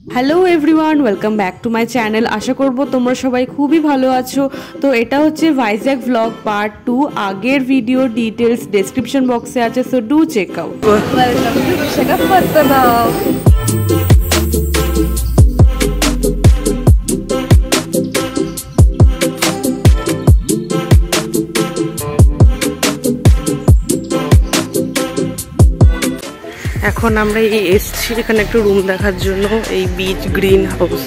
Hello everyone, welcome back to my channel. আশা করব তোমরা সবাই খুবই ভালো আছো। তো এটা হচ্ছে ভাইজ্যাক ভ্লগ পার্ট 2। আগের ভিডিও ডিটেলস ডেসক্রিপশন বক্সে আছে, so do check out. Welcome to Visakhapatnam. এখন আমরা এই এসছি এখানে একটু রুম দেখার জন্য, এই বিচ গ্রিন হাউস।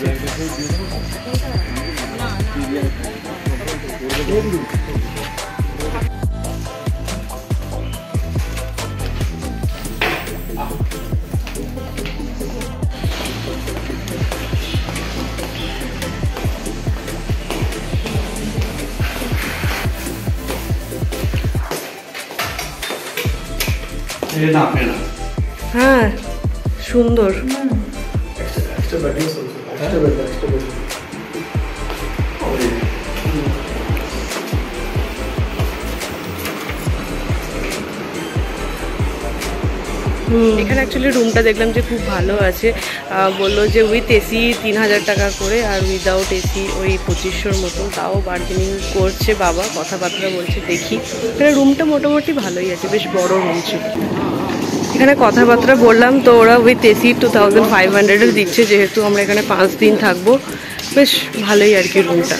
হ্যাঁ, সুন্দর। এখানে অ্যাকচুয়ালি রুমটা দেখলাম যে খুব ভালো আছে। বললো যে উইথ এসি 3000 টাকা করে, আর উইদাউট এসি ওই 2500-র মতো। তাও বার্গেনিং করছে বাবা, কথাবার্তা বলছে, দেখি। এখানে রুমটা মোটামুটি ভালোই আছে, বেশ বড় রুম ছিল। এখানে কথাবার্তা বললাম তো ওরা উইথ এসি 2500 দিচ্ছে, যেহেতু আমরা এখানে 5 দিন থাকবো। বেশ ভালোই আর কি রুমটা।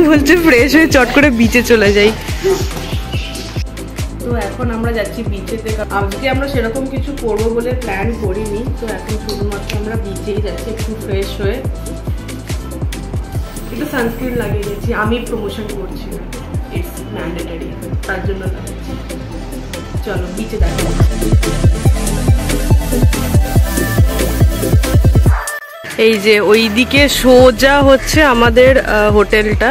বলছে ফ্রেশ হয়ে চট করে বিচে চলে যাই। তো এখন আমরা যাচ্ছি বিচেতে। আজকে আমরা সেরকম কিছু করবো বলে প্ল্যান করিনি, তো এখন শুধুমাত্র আমরা বিচেই যাচ্ছি একটু ফ্রেশ হয়ে। একটু সানস্ক্রিন লাগিয়ে দিয়েছি, আমি প্রমোশন করছি না, ইটস ম্যান্ডেটরি, তার জন্য লাগাচ্ছি। চলো বিচে দেখা যাচ্ছে। এই যে ওইদিকে সোজা হচ্ছে আমাদের হোটেলটা,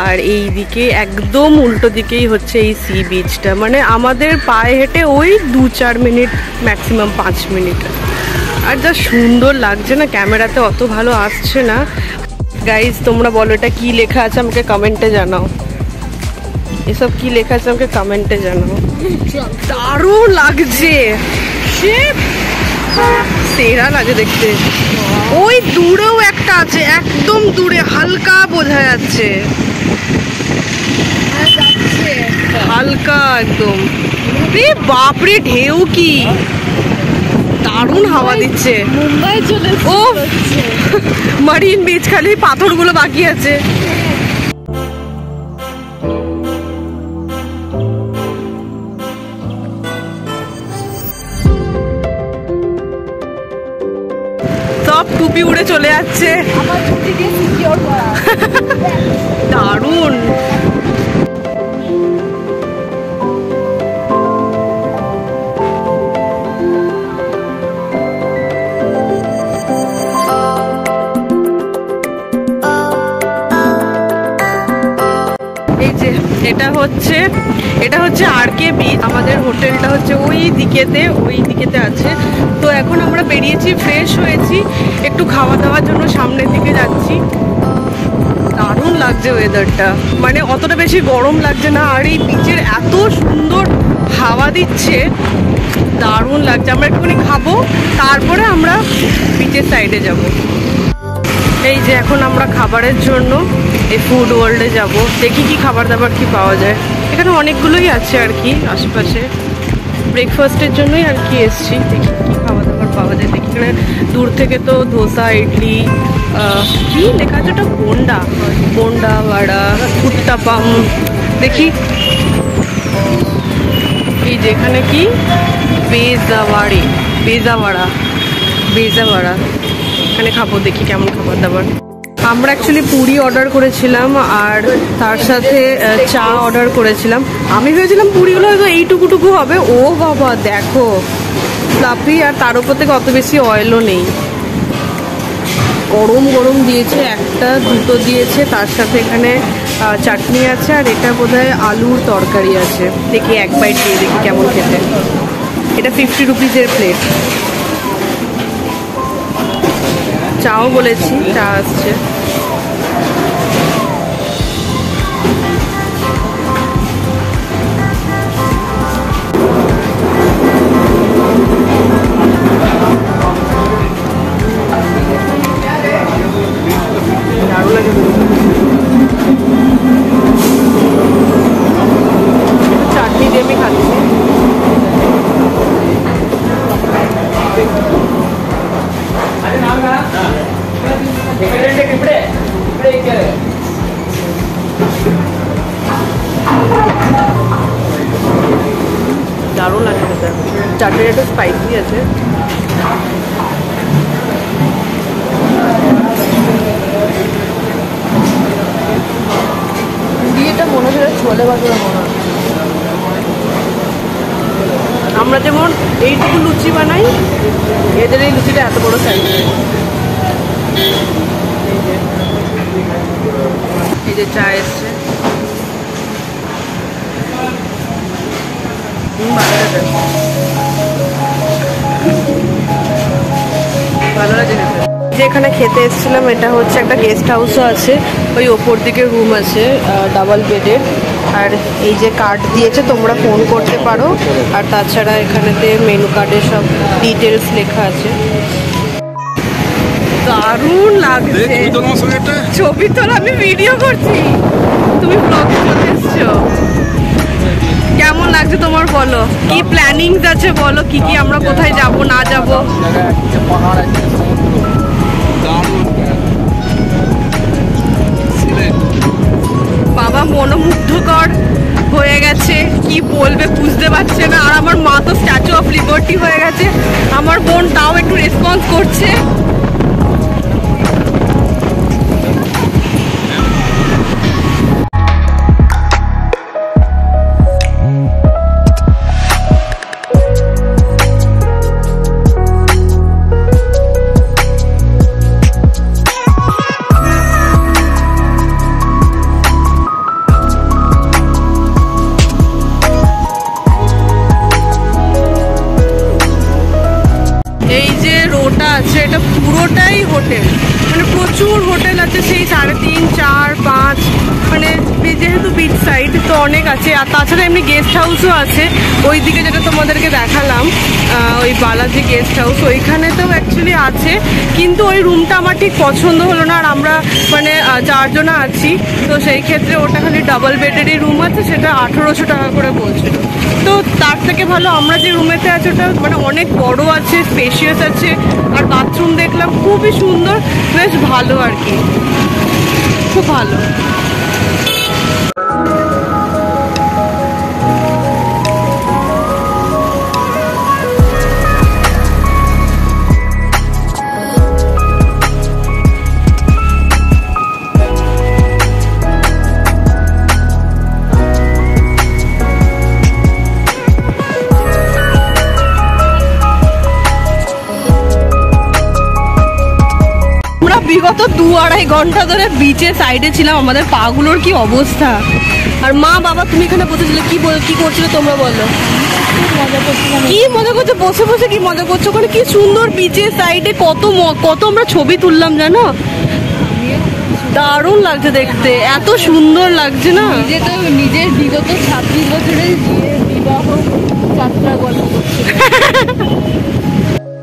আর এই দিকে একদম উল্টো দিকেই হচ্ছে এই সি বিচটা। মানে আমাদের পায়ে হেঁটে ওই 2-4 মিনিট, ম্যাক্সিমাম 5 মিনিট। আর যা সুন্দর লাগছে না, ক্যামেরাতে অত ভালো আসছে না। গাইজ তোমরা বলো এটা কি লেখা আছে আমাকে কমেন্টে জানাও। এসব কি লেখা আছে আমাকে কমেন্টে জানাও। দারুণ লাগছে, সেরা লাগে দেখতে। ওই দূরেও একটা আছে, একদম দূরে, হালকা বোঝা যাচ্ছে, হালকা একদম। বাপরে ঢেউ কি দারুণ হাওয়া দিচ্ছে। মুম্বাই চলে ও মারিন বিচ, খালি পাথরগুলো বাকি আছে। সব টুপি উড়ে চলে যাচ্ছে, দারুণ। এই যে এটা হচ্ছে আর.কে বিচ। আমাদের হোটেলটা হচ্ছে ওই দিকেতে আছে। তো এখন আমরা বেরিয়েছি, ফ্রেশ হয়েছি, একটু খাওয়া দাওয়ার জন্য সামনের দিকে যাচ্ছি। দারুণ লাগছে ওয়েদারটা, মানে অতটা বেশি গরম লাগছে না, আর এই বিচের এত সুন্দর হাওয়া দিচ্ছে, দারুণ লাগছে। আমরা একটুখানি খাবো, তারপরে আমরা বিচের সাইডে যাব। এই যে এখন আমরা খাবারের জন্য এই ফুড ওয়ার্ল্ডে যাব, দেখি কি খাবার দাবার কি পাওয়া যায়। এখানে অনেকগুলোই আছে আর কি আশেপাশে, ব্রেকফাস্টের জন্যই আর কি এসছি, দেখি কি খাবার দাবার পাওয়া যায়। দেখি এখানে দূর থেকে তো ধোসা, ইডলি, কি লেখা আছে ওটা, বোন্ডা বাড়া, উত্তাপাম। দেখি এই যে এখানে কি বেজাওয়াড়া, এখানে খাবো, দেখি কেমন খাবার দাবার। আমরা অ্যাকচুয়ালি পুরি অর্ডার করেছিলাম, আর তার সাথে চা অর্ডার করেছিলাম। আমি ভেবেছিলাম পুরিগুলো হয়তো এইটুকু হবে। ও বাবা দেখো, ফ্লাফি, আর তার উপর থেকে অত বেশি অয়েলও নেই। গরম দিয়েছে, একটা দুটো দিয়েছে, তার সাথে এখানে চাটনি আছে, আর এটা বোধহয় আলুর তরকারি আছে। দেখি এক বাইট দিয়ে দেখি কেমন খেতে। এটা 50 রুপিজের প্লেট। চাও বলেছি, চা আসছে। দারুণ লাগছে খেতে। চাটনিটা একটু স্পাইসি আছে। বিয়েটা মনে হচ্ছে ছোলে বাটুরা মনে হয়। আমরা যেমন এইটুকু লুচি বানাই, এদের এই লুচিটা এত বড় সাইজ। এই যে চা এসছে, ভালো লাগে খেতে। যেখানে খেতে এসেছিলাম এটা হচ্ছে একটা গেস্ট হাউসও আছে, ওই ওপর দিকে রুম আছে ডাবল বেডের। আর এই যে কার্ড দিয়েছে, তোমরা ফোন করতে পারো। আর তাছাড়া এখানেতে মেনু কার্ডে সব ডিটেলস লেখা আছে। দারুণ লাগছে। ছবি তোলা, আমি ভিডিও করছি, তুমি ব্লগে চলে এসছো। কেমন লাগছে তোমার বলো? কি প্ল্যানিং আছে বলো, কি কি আমরা কোথায় যাব না যাব? বাবা মনোমুগ্ধকর হয়ে গেছে, কি বলবে বুঝতে পারছে না। আর আমার মা তো স্ট্যাচু অফ লিবার্টি হয়ে গেছে, আমার বোন তাও একটু রেসপন্স করছে। আছে এটা পুরোটাই হোটেল, মানে প্রচুর হোটেল আছে, সেই 3.5, 4, 5, মানে যেহেতু বিচ সাইড তো অনেক আছে। আর তাছাড়া এমনি গেস্ট হাউসও আছে, ওই দিকে যেটা তোমাদেরকে দেখালাম ওই বালাজি গেস্ট হাউস, ওইখানেতেও অ্যাকচুয়ালি আছে। কিন্তু ওই রুমটা আমার ঠিক পছন্দ হলো না, আর আমরা মানে 4 জন আছি, তো সেই ক্ষেত্রে ওটা খালি ডাবল বেডেরই রুম আছে, সেটা 1800 টাকা করে বলছিল। তো তার থেকে ভালো আমরা যে রুমেতে আছি ওটা মানে অনেক বড় আছে, স্পেশিয়াস আছে, আর বাথরুম দেখলাম খুবই সুন্দর, বেশ ভালো আর কি, খুব ভালো। বিগত 2-2.5 ঘন্টা ধরে বিচের সাইডে ছিলাম, আমাদের পাগুলোর কি অবস্থা। আর মা বাবা তুমি এখানে বসেছিলে, কি করছিলে তোমরা বলো? কি মজা করছো বসে বসে, কি মজা করছো ওখানে? কি সুন্দর বিচের সাইডে, কত আমরা ছবি তুললাম জানো, দারুণ লাগছে দেখতে, এত সুন্দর লাগছে না। নিজের বিগত 26 বছরের বিবাহ যাত্রা গল্প করছি।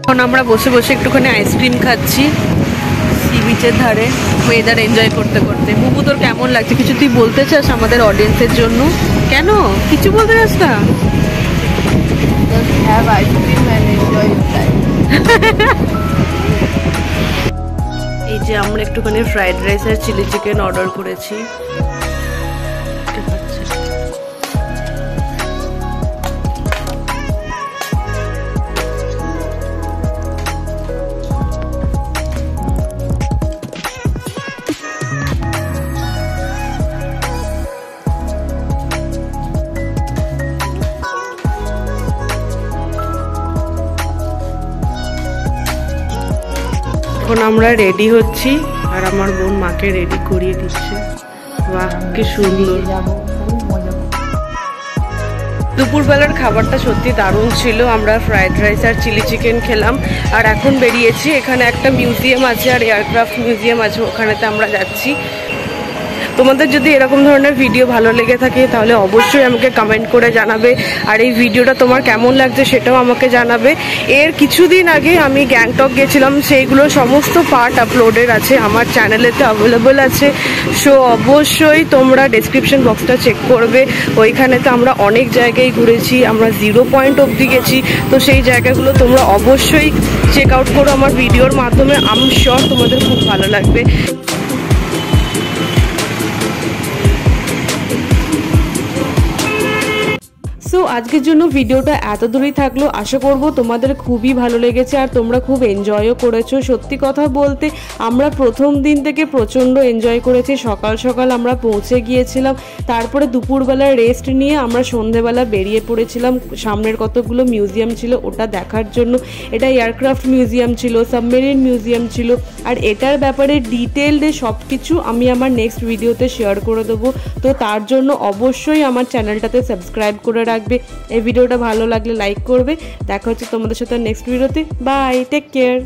এখন আমরা বসে বসে একটুখানি আইসক্রিম খাচ্ছি সি বিচের ধারে, ওয়েদার এনজয় করতে করতে। বুবু তোর কেমন লাগছে কিছু তুই বলতে চাস আমাদের অডিয়েন্সের জন্য? কেন কিছু বলতে চাস না? Have ice cream and enjoy your life. এই যে আমরা একটুখানি ফ্রাইড রাইস আর চিলি চিকেন অর্ডার করেছি। এখন আমরা রেডি হচ্ছি, আর আমার বোন মাকে রেডি করিয়ে দিচ্ছে। বাহ কি সুন্দর। দুপুরবেলার খাবারটা সত্যি দারুণ ছিল, আমরা ফ্রাইড রাইস আর চিলি চিকেন খেলাম। আর এখন বেরিয়েছি, এখানে একটা মিউজিয়াম আছে আর এয়ারক্রাফট মিউজিয়াম আছে, ওখানেতে আমরা যাচ্ছি। তোমাদের যদি এরকম ধরনের ভিডিও ভালো লেগে থাকে তাহলে অবশ্যই আমাকে কমেন্ট করে জানাবে, আর এই ভিডিওটা তোমার কেমন লাগছে সেটাও আমাকে জানাবে। এর কিছুদিন আগে আমি গ্যাংটক গেছিলাম, সেইগুলো সমস্ত পার্ট আপলোডেড আছে আমার চ্যানেলেতে, অ্যাভেলেবল আছে। সো অবশ্যই তোমরা ডেসক্রিপশন বক্সটা চেক করবে, ওইখানে তো আমরা অনেক জায়গায় ঘুরেছি, আমরা 0 পয়েন্ট অবধি গেছি। তো সেই জায়গাগুলো তোমরা অবশ্যই চেক আউট করো আমার ভিডিওর মাধ্যমে, আমি শিওর তোমাদের খুব ভালো লাগবে। সো আজকের জন্য ভিডিওটা এত দূরই থাকলো, আশা করব তোমাদের খুবই ভালো লেগেছে আর তোমরা খুব এনজয়ও করেছো। সত্যি কথা বলতে আমরা প্রথম দিন থেকে প্রচণ্ড এনজয় করেছি। সকাল সকাল আমরা পৌঁছে গিয়েছিলাম, তারপরে দুপুরবেলা রেস্ট নিয়ে আমরা সন্ধেবেলা বেরিয়ে পড়েছিলাম। সামনের কতগুলো মিউজিয়াম ছিল ওটা দেখার জন্য। এটা এয়ারক্রাফট মিউজিয়াম ছিল, সাবমেরিন মিউজিয়াম ছিল, আর এটার ব্যাপারে ডিটেলডে সব কিছু আমি আমার নেক্সট ভিডিওতে শেয়ার করে দেবো। তো তার জন্য অবশ্যই আমার চ্যানেলটাতে সাবস্ক্রাইব করে রাখবে। এই ভিডিওটা ভালো লাগলে লাইক করবে। দেখা হচ্ছে তোমাদের সাথে নেক্সট ভিডিওতে। Bye, take care.